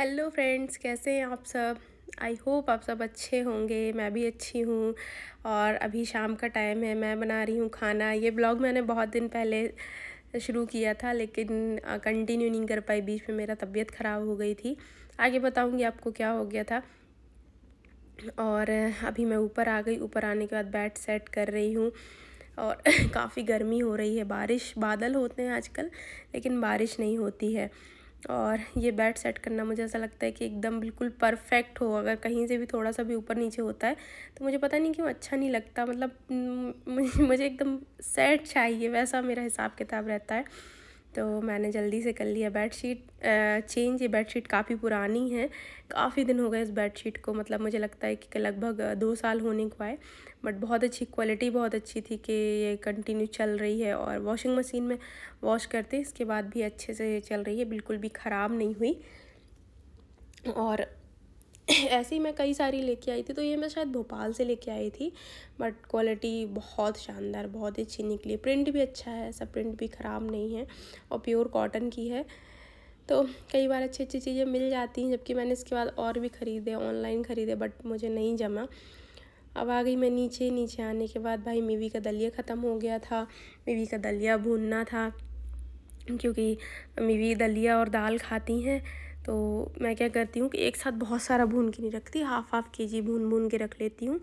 Hello friends, कैसे हैं आप सब। आई होप आप सब अच्छे होंगे। मैं भी अच्छी हूँ। और अभी शाम का टाइम है, मैं बना रही हूँ खाना। ये ब्लॉग मैंने बहुत दिन पहले शुरू किया था, लेकिन कंटिन्यू नहीं कर पाई। बीच में मेरा तबीयत ख़राब हो गई थी। आगे बताऊँगी आपको क्या हो गया था। और अभी मैं ऊपर आ गई। ऊपर आने के बाद बेड सेट कर रही हूँ। और काफ़ी गर्मी हो रही है। बारिश बादल होते हैं आजकल, लेकिन बारिश नहीं होती है। और ये बेड सेट करना मुझे ऐसा लगता है कि एकदम बिल्कुल परफेक्ट हो। अगर कहीं से भी थोड़ा सा भी ऊपर नीचे होता है तो मुझे पता नहीं क्यों अच्छा नहीं लगता। मतलब मुझे एकदम सेट चाहिए, वैसा मेरा हिसाब किताब रहता है। तो मैंने जल्दी से कर लिया बेडशीट चेंज। ये बेडशीट काफ़ी पुरानी है, काफ़ी दिन हो गए इस बेडशीट को। मतलब मुझे लगता है कि लगभग 2 साल होने को आए। बट बहुत अच्छी क्वालिटी, बहुत अच्छी थी कि ये कंटिन्यू चल रही है। और वॉशिंग मशीन में वॉश करते इसके बाद भी अच्छे से चल रही है, बिल्कुल भी ख़राब नहीं हुई। और ऐसे ही मैं कई सारी लेके आई थी। तो ये मैं शायद भोपाल से लेके आई थी, बट क्वालिटी बहुत शानदार, बहुत अच्छी निकली। प्रिंट भी अच्छा है, ऐसा प्रिंट भी ख़राब नहीं है, और प्योर कॉटन की है। तो कई बार अच्छी अच्छी चीज़ें मिल जाती हैं। जबकि मैंने इसके बाद और भी ख़रीदे, ऑनलाइन ख़रीदे, बट मुझे नहीं जमा। अब आ गई मैं नीचे। नीचे आने के बाद भाई मीवी का दलिया ख़त्म हो गया था। मीवी का दलिया भूनना था, क्योंकि मीवी दलिया और दाल खाती हैं। तो मैं क्या करती हूँ कि एक साथ बहुत सारा भून के नहीं रखती, हाफ़ केजी भून भून के रख लेती हूँ,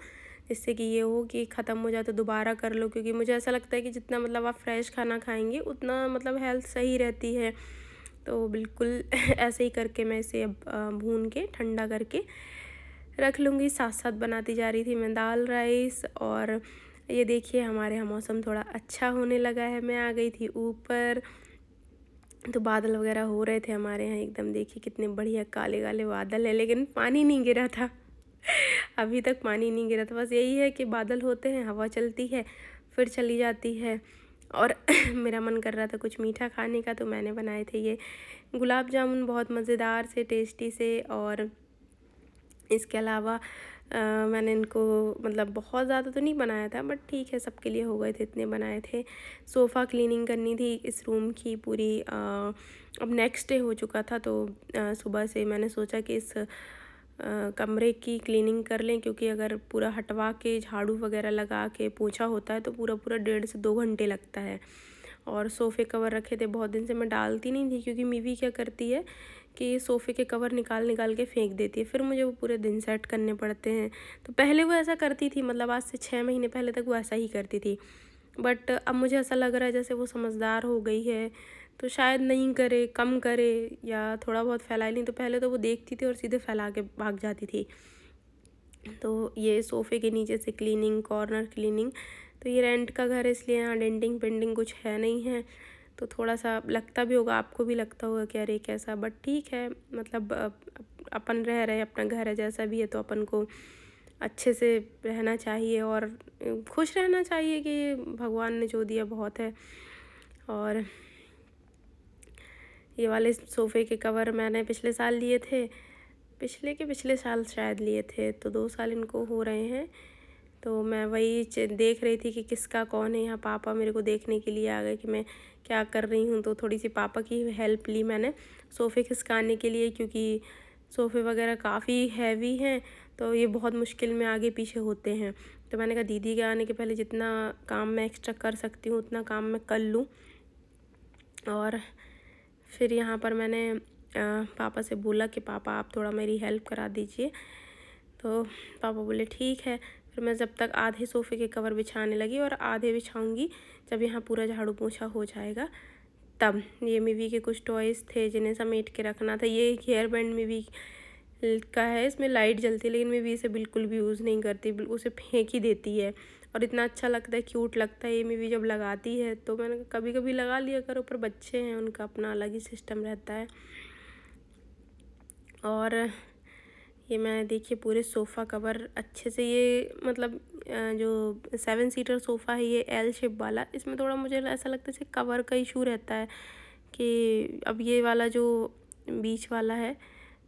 जिससे कि ये हो कि ख़त्म हो जाए तो दोबारा कर लो। क्योंकि मुझे ऐसा लगता है कि जितना मतलब आप फ्रेश खाना खाएंगे उतना मतलब हेल्थ सही रहती है। तो बिल्कुल ऐसे ही करके मैं इसे अब भून के ठंडा करके रख लूँगी। साथ साथ बनाती जा रही थी मैं दाल राइस। और ये देखिए हमारे यहाँ मौसम थोड़ा अच्छा होने लगा है। मैं आ गई थी ऊपर, तो बादल वगैरह हो रहे थे हमारे यहाँ एकदम। देखिए कितने बढ़िया काले काले बादल है, लेकिन पानी नहीं गिरा था। अभी तक पानी नहीं गिरा था। बस यही है कि बादल होते हैं, हवा चलती है, फिर चली जाती है। और मेरा मन कर रहा था कुछ मीठा खाने का, तो मैंने बनाए थे ये गुलाब जामुन, बहुत मज़ेदार से, टेस्टी से। और इसके अलावा मैंने इनको मतलब बहुत ज़्यादा तो नहीं बनाया था, बट ठीक है, सबके लिए हो गए थे, इतने बनाए थे। सोफ़ा क्लीनिंग करनी थी इस रूम की पूरी। अब नेक्स्ट डे हो चुका था, तो सुबह से मैंने सोचा कि इस कमरे की क्लीनिंग कर लें। क्योंकि अगर पूरा हटवा के झाड़ू वगैरह लगा के पोछा होता है तो पूरा पूरा 1.5 से 2 घंटे लगता है। और सोफ़े कवर रखे थे, बहुत दिन से मैं डालती नहीं थी। क्योंकि मीवी क्या करती है कि सोफ़े के कवर निकाल निकाल के फेंक देती है, फिर मुझे वो पूरे दिन सेट करने पड़ते हैं। तो पहले वो ऐसा करती थी, मतलब आज से 6 महीने पहले तक वो ऐसा ही करती थी। बट अब मुझे ऐसा लग रहा है जैसे वो समझदार हो गई है, तो शायद नहीं करे, कम करे, या थोड़ा बहुत फैलाए। नहीं तो पहले तो वो देखती थी और सीधे फैला के भाग जाती थी। तो ये सोफ़े के नीचे से क्लीनिंग, कॉर्नर क्लीनिंग। तो ये रेंट का घर है, इसलिए यहाँ डेंटिंग पेंटिंग कुछ है नहीं है। तो थोड़ा सा लगता भी होगा, आपको भी लगता होगा कि अरे कैसा, बट ठीक है। मतलब अपन रह रहे, अपना घर है, जैसा भी है तो अपन को अच्छे से रहना चाहिए और खुश रहना चाहिए कि भगवान ने जो दिया बहुत है। और ये वाले सोफ़े के कवर मैंने पिछले साल लिए थे, पिछले साल शायद लिए थे, तो 2 साल इनको हो रहे हैं। तो मैं वही देख रही थी कि किसका कौन है। यहाँ पापा मेरे को देखने के लिए आ गए कि मैं क्या कर रही हूँ। तो थोड़ी सी पापा की हेल्प ली मैंने सोफ़े खिसकाने के लिए, क्योंकि सोफ़े वगैरह काफ़ी हैवी हैं, तो ये बहुत मुश्किल में आगे पीछे होते हैं। तो मैंने कहा दीदी के आने के पहले जितना काम मैं एक्स्ट्रा कर सकती हूँ उतना काम मैं कर लूँ। और फिर यहाँ पर मैंने पापा से बोला कि पापा आप थोड़ा मेरी हेल्प करा दीजिए। तो पापा बोले ठीक है। फिर मैं जब तक आधे सोफ़े के कवर बिछाने लगी, और आधे बिछाऊंगी जब यहाँ पूरा झाड़ू पोछा हो जाएगा तब। ये मीवी के कुछ टॉयज़ थे जिन्हें समेट के रखना था। ये हेयर बैंड मीवी का है, इसमें लाइट जलती है, लेकिन मीवी इसे बिल्कुल भी यूज़ नहीं करती, उसे फेंक ही देती है। और इतना अच्छा लगता है, क्यूट लगता है ये मीवी जब लगाती है। तो मैंने कभी कभी लगा लिया करो, पर बच्चे हैं, उनका अपना अलग ही सिस्टम रहता है। और ये मैं देखिए पूरे सोफ़ा कवर अच्छे से, ये मतलब जो 7 सीटर सोफ़ा है, ये एल शेप वाला, इसमें थोड़ा मुझे ऐसा लगता है जैसे कवर का इशू रहता है। कि अब ये वाला जो बीच वाला है,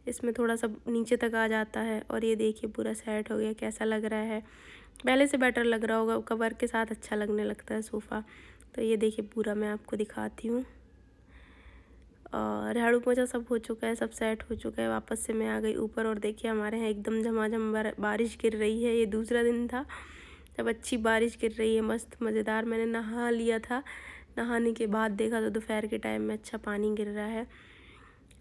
इसमें थोड़ा सा नीचे तक आ जाता है। और ये देखिए पूरा सेट हो गया, कैसा लग रहा है। पहले से बेटर लग रहा होगा, कवर के साथ अच्छा लगने लगता है सोफ़ा। तो ये देखिए पूरा मैं आपको दिखाती हूँ। और झाड़ू पोछा सब हो चुका है, सब सेट हो चुका है। वापस से मैं आ गई ऊपर और देखिए हमारे यहाँ एकदम झमाझम बारिश गिर रही है। ये दूसरा दिन था जब अच्छी बारिश गिर रही है, मस्त मज़ेदार। मैंने नहा लिया था, नहाने के बाद देखा तो दोपहर के टाइम में अच्छा पानी गिर रहा है।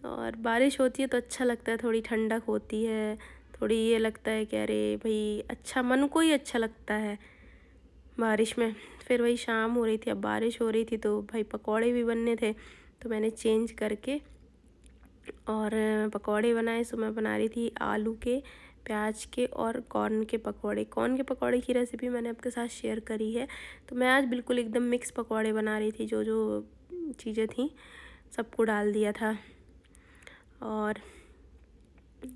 और बारिश होती है तो अच्छा लगता है, थोड़ी ठंडक होती है, थोड़ी ये लगता है कि अरे भाई अच्छा, मन को ही अच्छा लगता है बारिश में। फिर वही शाम हो रही थी, अब बारिश हो रही थी तो भाई पकौड़े भी बनने थे, तो मैंने चेंज करके और पकौड़े बनाए। सो मैं बना रही थी आलू के, प्याज के और कॉर्न के पकौड़े। कॉर्न के पकौड़े की रेसिपी मैंने आपके साथ शेयर करी है। तो मैं आज बिल्कुल एकदम मिक्स पकौड़े बना रही थी, जो जो चीज़ें थी सबको डाल दिया था। और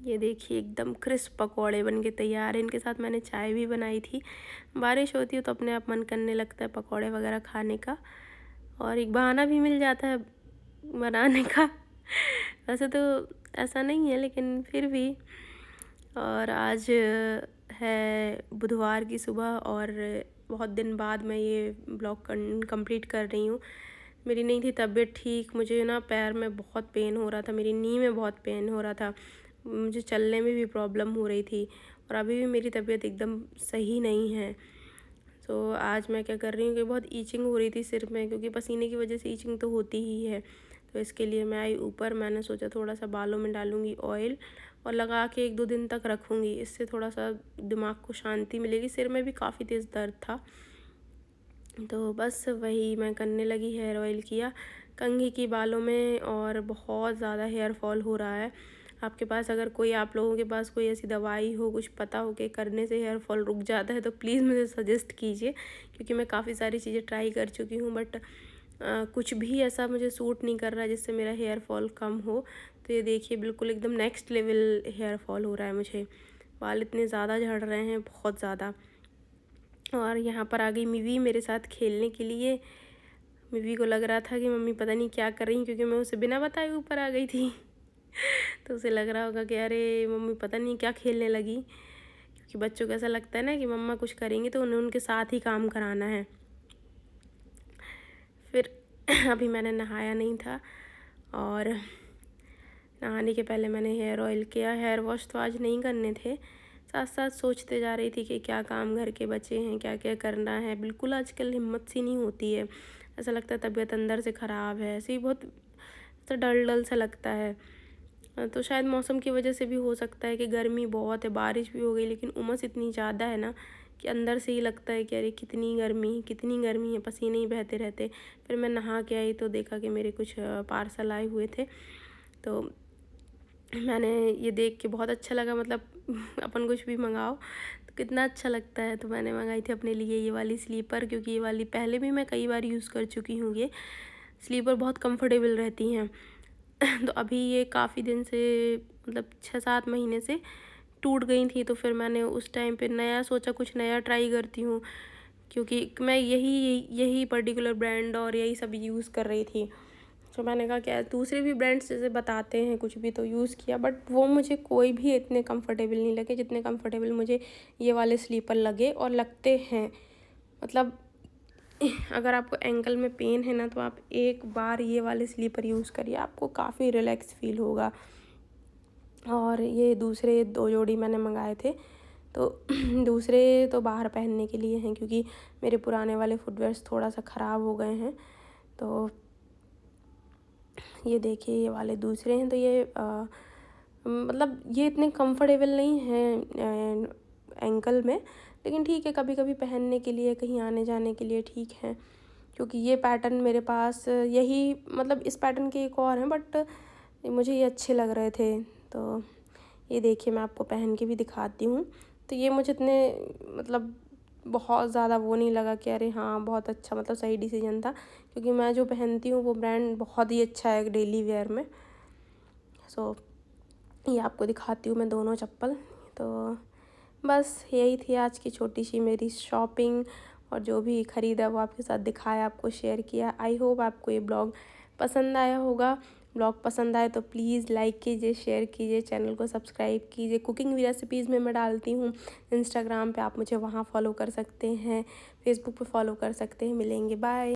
ये देखिए एकदम क्रिस्प पकौड़े बन के तैयार है। इनके साथ मैंने चाय भी बनाई थी। बारिश होती है तो अपने आप मन करने लगता है पकौड़े वगैरह खाने का, और एक बहाना भी मिल जाता है बनाने का। वैसे तो ऐसा नहीं है लेकिन फिर भी। और आज है बुधवार की सुबह और बहुत दिन बाद मैं ये ब्लॉग कंप्लीट कर रही हूँ। मेरी नहीं थी तबीयत ठीक, मुझे ना पैर में बहुत पेन हो रहा था, मेरी नी में बहुत पेन हो रहा था, मुझे चलने में भी प्रॉब्लम हो रही थी, और अभी भी मेरी तबीयत एकदम सही नहीं है। तो आज मैं क्या कर रही हूँ कि बहुत ईचिंग हो रही थी सिर में, क्योंकि पसीने की वजह से ईचिंग तो होती ही है। तो इसके लिए मैं आई ऊपर, मैंने सोचा थोड़ा सा बालों में डालूँगी ऑयल और लगा के 1-2 दिन तक रखूँगी, इससे थोड़ा सा दिमाग को शांति मिलेगी। सिर में भी काफ़ी तेज़ दर्द था, तो बस वही मैं करने लगी। हेयर ऑयल किया कंघी की बालों में, और बहुत ज़्यादा हेयर फॉल हो रहा है। आपके पास अगर कोई, आप लोगों के पास कोई ऐसी दवाई हो, कुछ पता हो कि करने से हेयर फॉल रुक जाता है, तो प्लीज़ मुझे सजेस्ट कीजिए, क्योंकि मैं काफ़ी सारी चीज़ें ट्राई कर चुकी हूँ, बट कुछ भी ऐसा मुझे सूट नहीं कर रहा है जिससे मेरा हेयर फॉल कम हो। तो ये देखिए बिल्कुल एकदम नेक्स्ट लेवल हेयर फॉल हो रहा है मुझे, बाल इतने ज़्यादा झड़ रहे हैं, बहुत ज़्यादा। और यहाँ पर आ गई मिवी मेरे साथ खेलने के लिए। मिवी को लग रहा था कि मम्मी पता नहीं क्या कर रही हैं, क्योंकि मैं उसे बिना बताए ऊपर आ गई थी। तो उसे लग रहा होगा कि अरे मम्मी पता नहीं क्या खेलने लगी, क्योंकि बच्चों को ऐसा लगता है ना कि मम्मा कुछ करेंगी तो उन्हें उनके साथ ही काम कराना है। फिर अभी मैंने नहाया नहीं था, और नहाने के पहले मैंने हेयर ऑयल किया। हेयर वॉश तो आज नहीं करने थे, साथ साथ सोचते जा रही थी कि क्या काम घर के बचे हैं, क्या क्या करना है। बिल्कुल आजकल हिम्मत सी नहीं होती है, ऐसा लगता है तबीयत अंदर से ख़राब है, ऐसे ही बहुत ऐसा डल डल सा लगता है। तो शायद मौसम की वजह से भी हो सकता है कि गर्मी बहुत है, बारिश भी हो गई लेकिन उमस इतनी ज़्यादा है ना कि अंदर से ही लगता है कि अरे कितनी गर्मी है, पसीने ही बहते रहते। फिर मैं नहा के आई तो देखा कि मेरे कुछ पार्सल आए हुए थे, तो मैंने ये देख के बहुत अच्छा लगा, मतलब अपन कुछ भी मंगाओ तो कितना अच्छा लगता है। तो मैंने मंगाई थी अपने लिए ये वाली स्लीपर, क्योंकि ये वाली पहले भी मैं कई बार यूज़ कर चुकी हूँ। ये स्लीपर बहुत कंफर्टेबल रहती हैं। तो अभी ये काफ़ी दिन से, मतलब 6-7 महीने से टूट गई थी, तो फिर मैंने उस टाइम पे नया सोचा कुछ नया ट्राई करती हूँ, क्योंकि मैं यही पर्टिकुलर ब्रांड और यही सब यूज़ कर रही थी। तो मैंने कहा क्या दूसरे भी ब्रांड्स जैसे बताते हैं कुछ भी, तो यूज़ किया, बट वो मुझे कोई भी इतने कंफर्टेबल नहीं लगे जितने कंफर्टेबल मुझे ये वाले स्लीपर लगे और लगते हैं। मतलब अगर आपको एंकल में पेन है ना, तो आप एक बार ये वाले स्लीपर यूज़ करिए, आपको काफ़ी रिलैक्स फील होगा। और ये दूसरे 2 जोड़ी मैंने मंगाए थे, तो दूसरे तो बाहर पहनने के लिए हैं, क्योंकि मेरे पुराने वाले फुटवेयर्स थोड़ा सा ख़राब हो गए हैं। तो ये देखिए ये वाले दूसरे हैं, तो ये मतलब ये इतने कंफर्टेबल नहीं हैं एंकल में, लेकिन ठीक है कभी कभी पहनने के लिए, कहीं आने जाने के लिए ठीक है। क्योंकि ये पैटर्न मेरे पास यही, मतलब इस पैटर्न के एक और हैं, बट मुझे ये अच्छे लग रहे थे। तो ये देखिए मैं आपको पहन के भी दिखाती हूँ। तो ये मुझे इतने, मतलब बहुत ज़्यादा वो नहीं लगा कि अरे हाँ बहुत अच्छा, मतलब सही डिसीजन था, क्योंकि मैं जो पहनती हूँ वो ब्रांड बहुत ही अच्छा है डेली वेयर में। सो ये आपको दिखाती हूँ मैं दोनों चप्पल। तो बस यही थी आज की छोटी सी मेरी शॉपिंग, और जो भी ख़रीदा वो आपके साथ दिखाया, आपको शेयर किया। आई होप आपको ये ब्लॉग पसंद आया होगा। ब्लॉग पसंद आए तो प्लीज़ लाइक कीजिए, शेयर कीजिए, चैनल को सब्सक्राइब कीजिए। कुकिंग रेसिपीज़ में मैं डालती हूँ इंस्टाग्राम पे, आप मुझे वहाँ फॉलो कर सकते हैं, फेसबुक पे फॉलो कर सकते हैं। मिलेंगे, बाय।